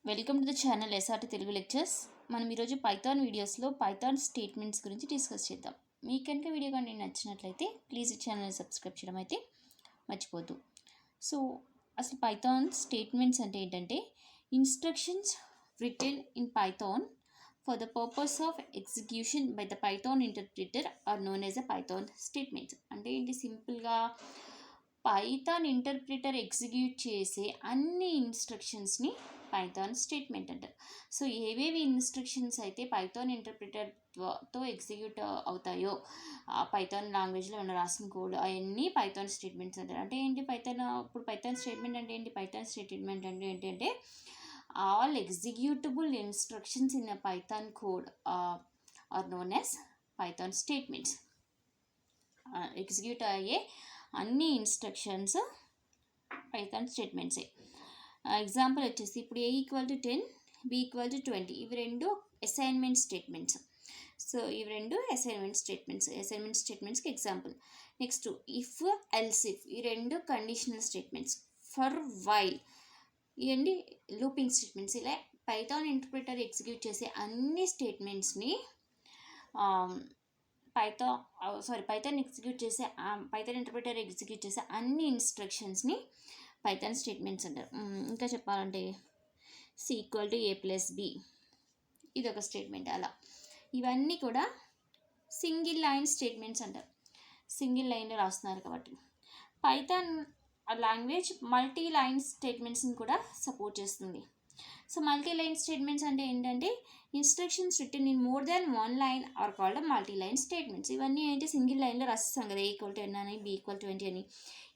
Welcome to the channel SRT Telugu Lectures. మనం ఈరోజు Python వీడియోస్లో పైథాన్ స్టేట్మెంట్స్ గురించి డిస్కస్ చేద్దాం. మీకు కనుక వీడియో కానీ నచ్చినట్లయితే ప్లీజ్ ఈ ఛానల్ని సబ్స్క్రైబ్ చేయడం అయితే మర్చిపోద్దు. సో అసలు పైథాన్ స్టేట్మెంట్స్ అంటే ఏంటంటే instructions written in Python for the purpose of execution by the Python interpreter are known as a Python statements. అంటే ఏంటి, సింపుల్గా పైథాన్ ఇంటర్ప్రిటర్ ఎగ్జిక్యూట్ చేసే అన్ని ఇన్స్ట్రక్షన్స్ని పైథాన్ స్టేట్మెంట్ అంటారు. సో ఏవేవి ఇన్స్ట్రక్షన్స్ అయితే పైథాన్ ఇంటర్ప్రిటర్తో ఎగ్జిక్యూట్ అవుతాయో పైథాన్ లాంగ్వేజ్లో ఉన్న రాసిన కోడ్ అవన్నీ పైథాన్ స్టేట్మెంట్స్ అంటారు. అంటే ఏంటి ఇప్పుడు పైథాన్ స్టేట్మెంట్ అంటే ఏంటి? పైథాన్ స్టేట్మెంట్ అంటే ఏంటంటే all executable instructions in a Python code are known as Python statements. Execute అయ్యే అన్ని ఇన్స్ట్రక్షన్స్ పైథాన్ స్టేట్మెంట్సే. ఎగ్జాంపుల్ వచ్చేసి ఇప్పుడు A=10 B=20 ఇవి రెండు అసైన్మెంట్ స్టేట్మెంట్స్. సో ఇవి రెండు అసైన్మెంట్ స్టేట్మెంట్స్కి example. Next if else if ఈ రెండు కండిషనల్ స్టేట్మెంట్స్. ఫర్ వైల్ ఇవన్నీ లూపింగ్ స్టేట్మెంట్స్. ఇలా పైథాన్ ఇంటర్ప్రిటర్ ఎగ్జిక్యూట్ చేసే అన్ని స్టేట్మెంట్స్ని పైథాన్ ఇంటర్ప్రిటర్ ఎగ్జిక్యూట్ చేసే అన్ని ఇన్స్ట్రక్షన్స్ని పైథాన్ స్టేట్మెంట్స్ అంటారు. ఇంకా చెప్పాలంటే C=A+B ఇది ఒక స్టేట్మెంట్. అలా ఇవన్నీ కూడా సింగిల్ లైన్ స్టేట్మెంట్స్ అంటారు. సింగిల్ లైన్లో రాస్తున్నారు కాబట్టి. పైథాన్ లాంగ్వేజ్ మల్టీ లైన్ స్టేట్మెంట్స్ని కూడా సపోర్ట్ చేస్తుంది. సో మల్టీ లైన్ స్టేట్మెంట్స్ అంటే ఏంటంటే instructions written in more than one line are called multi line statements. ఇవన్నీ ఏంటి, సింగిల్ లైన్లో రాస్తాం కదా, A=10 అని B=20 అని,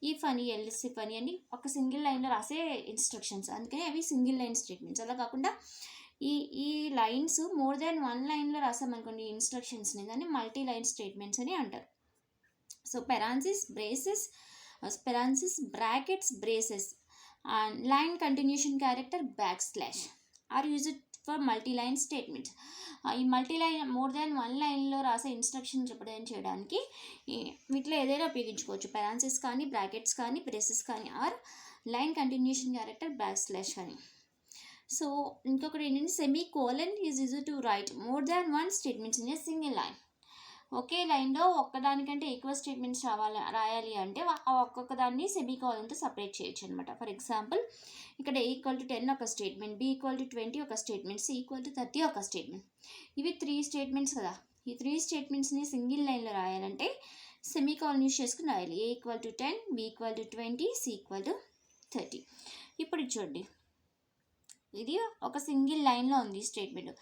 ఇఫ్ అని ఎల్స్ ఇఫ్ అని ఒక సింగిల్ లైన్లో రాసే ఇన్స్ట్రక్షన్స్, అందుకని అవి సింగిల్ లైన్ స్టేట్మెంట్స్. అలా కాకుండా ఈ లైన్స్ మోర్ దాన్ వన్ లైన్లో రాసామనుకోండి ఇన్స్ట్రక్షన్స్ని, దాన్ని మల్టీ లైన్ స్టేట్మెంట్స్ అని అంటారు. So parenthesis brackets braces and line continuation character backslash are used for multi-line statements. ఈ మల్టీలైన్ మోర్ దాన్ వన్ లైన్లో రాసే ఇన్స్ట్రక్షన్ రిప్రజెంట్ చేయడానికి వీటిలో ఏదైనా ఉపయోగించుకోవచ్చు. పెరాన్సిస్ కానీ, బ్రాకెట్స్ కానీ, బ్రేసెస్ కానీ, or line continuation character backslash కానీ. సో ఇంకొకటి ఏంటంటే semicolon is used to write more than one statements in a single line. ఒకే లైన్లో ఒక్కదానికంటే ఎక్కువ స్టేట్మెంట్స్ రాయాలి అంటే ఒక్కొక్క దాన్ని సెమీకోలన్తో సపరేట్ చేయొచ్చు అనమాట. ఫర్ ఎగ్జాంపుల్ ఇక్కడ A=10 ఒక స్టేట్మెంట్, B=20 ఒక స్టేట్మెంట్, C=30 ఒక స్టేట్మెంట్. ఇవి 3 స్టేట్మెంట్స్ కదా. ఈ 3 స్టేట్మెంట్స్ని సింగిల్ లైన్లో రాయాలంటే సెమీకోలన్ యూజ్ చేసుకుని రాయాలి. A=10 B=20 C=30. ఇప్పుడు చూడండి, ఇది ఒక సింగిల్ లైన్లో ఉంది స్టేట్మెంట్.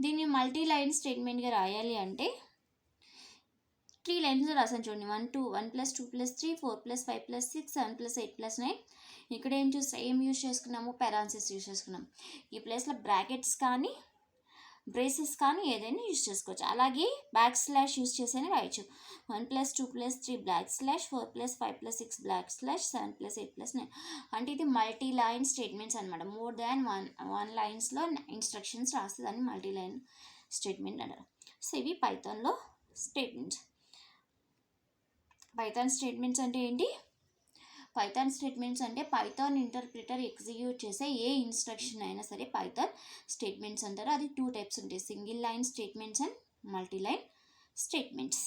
దీన్ని మల్టీ లైన్ స్టేట్మెంట్గా రాయాలి అంటే 3 లైన్స్ రాసాను చూడండి. 1 + 2 + 3 4 + 5 + 6 7 + 8 + 9. ఇక్కడ ఏం యూజ్ చేసుకున్నాము? పెరాన్సిస్ యూజ్ చేసుకున్నాం. ఈ ప్లేస్లో బ్రాకెట్స్ కానీ, బ్రేసెస్ కానీ ఏదైనా యూజ్ చేసుకోవచ్చు. అలాగే బ్యాక్స్లాష్ యూజ్ చేసేనే రాయొచ్చు. 1 + 2 + 3 బ్యాక్స్లాష్ 4 + 5 + 6 బ్యాక్స్లాష్ 7 + 8 + 9. అంటే ఇది మల్టీ లైన్ స్టేట్మెంట్స్ అనమాట. మోర్ దాన్ వన్ లైన్స్లో ఇన్స్ట్రక్షన్స్ రాస్తే దాన్ని మల్టీ లైన్ స్టేట్మెంట్ అంటారు. సో ఇవి పైథాన్లో స్టేట్మెంట్స్. పైథాన్ స్టేట్మెంట్స్ అంటే ఏంటి? పైథాన్ స్టేట్మెంట్స్ అంటే పైథాన్ ఇంటర్ప్రిటర్ ఎగ్జిక్యూట్ చేసే ఏ ఇన్స్ట్రక్షన్ అయినా సరే పైథాన్ స్టేట్మెంట్స్ అంటారు. అది 2 టైప్స్ ఉంటాయి, single line statements and multi line statements.